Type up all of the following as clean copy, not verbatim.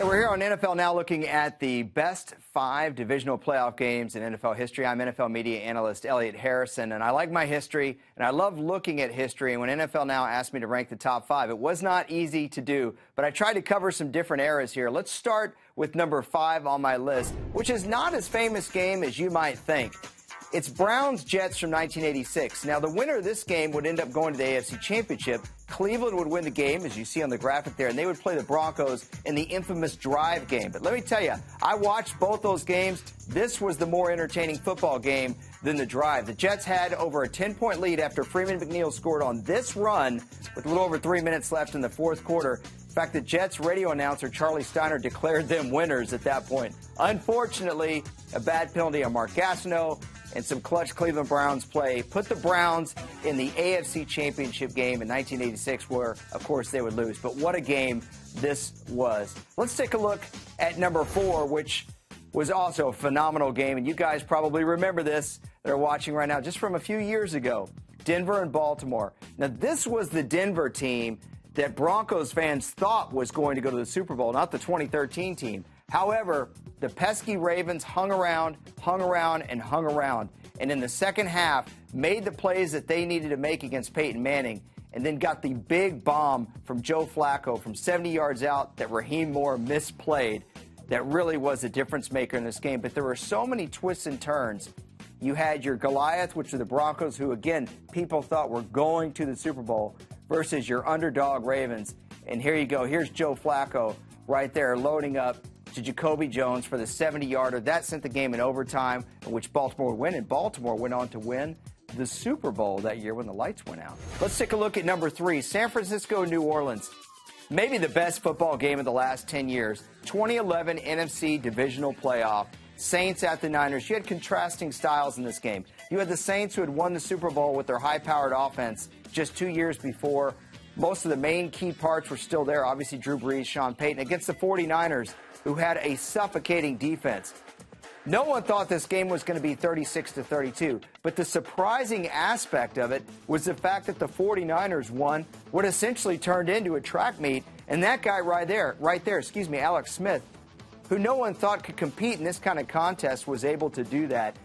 And we're here on NFL Now looking at the best 5 divisional playoff games in NFL history. I'm NFL media analyst Elliot Harrison, and I like my history, and I love looking at history. And when NFL Now asked me to rank the top 5, it was not easy to do, but I tried to cover some different eras here. Let's start with number 5 on my list, which is not as famous game as you might think. It's Browns-Jets from 1986. Now, the winner of this game would end up going to the AFC Championship. Cleveland would win the game, as you see on the graphic there, and they would play the Broncos in the infamous drive game. But let me tell you, I watched both those games. This was the more entertaining football game than the drive. The Jets had over a 10-point lead after Freeman McNeil scored on this run with a little over 3 minutes left in the fourth quarter. In fact, the Jets radio announcer, Charlie Steiner, declared them winners at that point. Unfortunately, a bad penalty on Mark Gastineau and some clutch Cleveland Browns play put the Browns in the AFC Championship game in 1986, where, of course, they would lose. But what a game this was. Let's take a look at number 4, which was also a phenomenal game. And you guys probably remember this. They're watching right now just from a few years ago. Denver and Baltimore. Now, this was the Denver team that Broncos fans thought was going to go to the Super Bowl, not the 2013 team. However, the pesky Ravens hung around, and in the second half made the plays that they needed to make against Peyton Manning, and then got the big bomb from Joe Flacco from 70 yards out that Raheem Moore misplayed. That really was a difference maker in this game. But there were so many twists and turns. You had your Goliath, which are the Broncos, who, again, people thought were going to the Super Bowl, versus your underdog Ravens. And here you go. Here's Joe Flacco right there loading up to Jacoby Jones for the 70-yarder. That sent the game in overtime, in which Baltimore would win, and Baltimore went on to win the Super Bowl that year when the lights went out. Let's take a look at number 3, San Francisco, New Orleans. Maybe the best football game of the last 10 years. 2011 NFC Divisional Playoff. Saints at the Niners. You had contrasting styles in this game. You had the Saints, who had won the Super Bowl with their high-powered offense just 2 years before. Most of the main key parts were still there. Obviously, Drew Brees, Sean Payton, against the 49ers, who had a suffocating defense. No one thought this game was going to be 36-32, but the surprising aspect of it was the fact that the 49ers won what essentially turned into a track meet, and that guy right there, Alex Smith, who no one thought could compete in this kind of contest, was able to do that,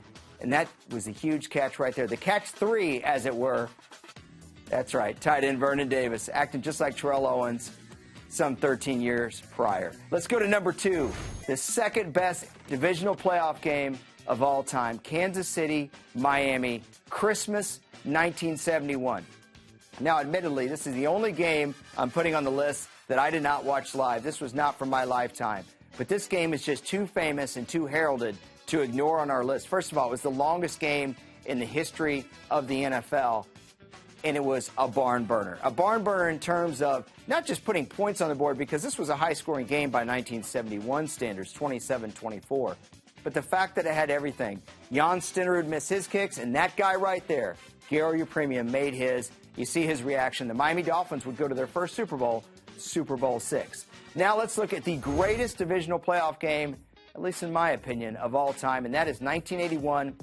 and that was a huge catch right there. The catch 3, as it were. That's right, tight end Vernon Davis, acting just like Terrell Owens some 13 years prior. Let's go to number 2, the second best divisional playoff game of all time. Kansas City, Miami, Christmas 1971. Now, admittedly, this is the only game I'm putting on the list that I did not watch live. This was not from my lifetime. But this game is just too famous and too heralded to ignore on our list. First of all, it was the longest game in the history of the NFL. And it was a barn burner. A barn burner in terms of not just putting points on the board, because this was a high-scoring game by 1971 standards, 27-24. But the fact that it had everything. Jan Stenerud would miss his kicks, and that guy right there, Garo Yepremian, made his. You see his reaction. The Miami Dolphins would go to their first Super Bowl, Super Bowl VI. Now let's look at the greatest divisional playoff game, at least in my opinion, of all time, and that is 1981,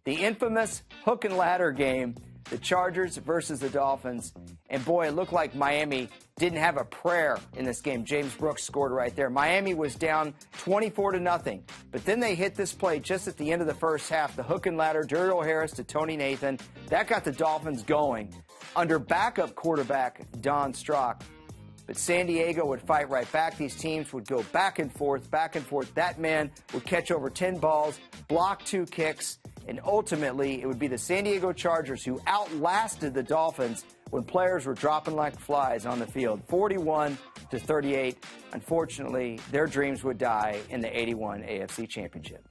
the infamous hook and ladder game. The Chargers versus the Dolphins. And boy, it looked like Miami didn't have a prayer in this game. James Brooks scored right there. Miami was down 24-0. But then they hit this play just at the end of the first half. The hook and ladder, Daryl Harris to Tony Nathan. That got the Dolphins going under backup quarterback Don Strock. But San Diego would fight right back. These teams would go back and forth, back and forth. That man would catch over 10 balls, block 2 kicks. And ultimately, it would be the San Diego Chargers who outlasted the Dolphins when players were dropping like flies on the field, 41-38. Unfortunately, their dreams would die in the '81 AFC Championship.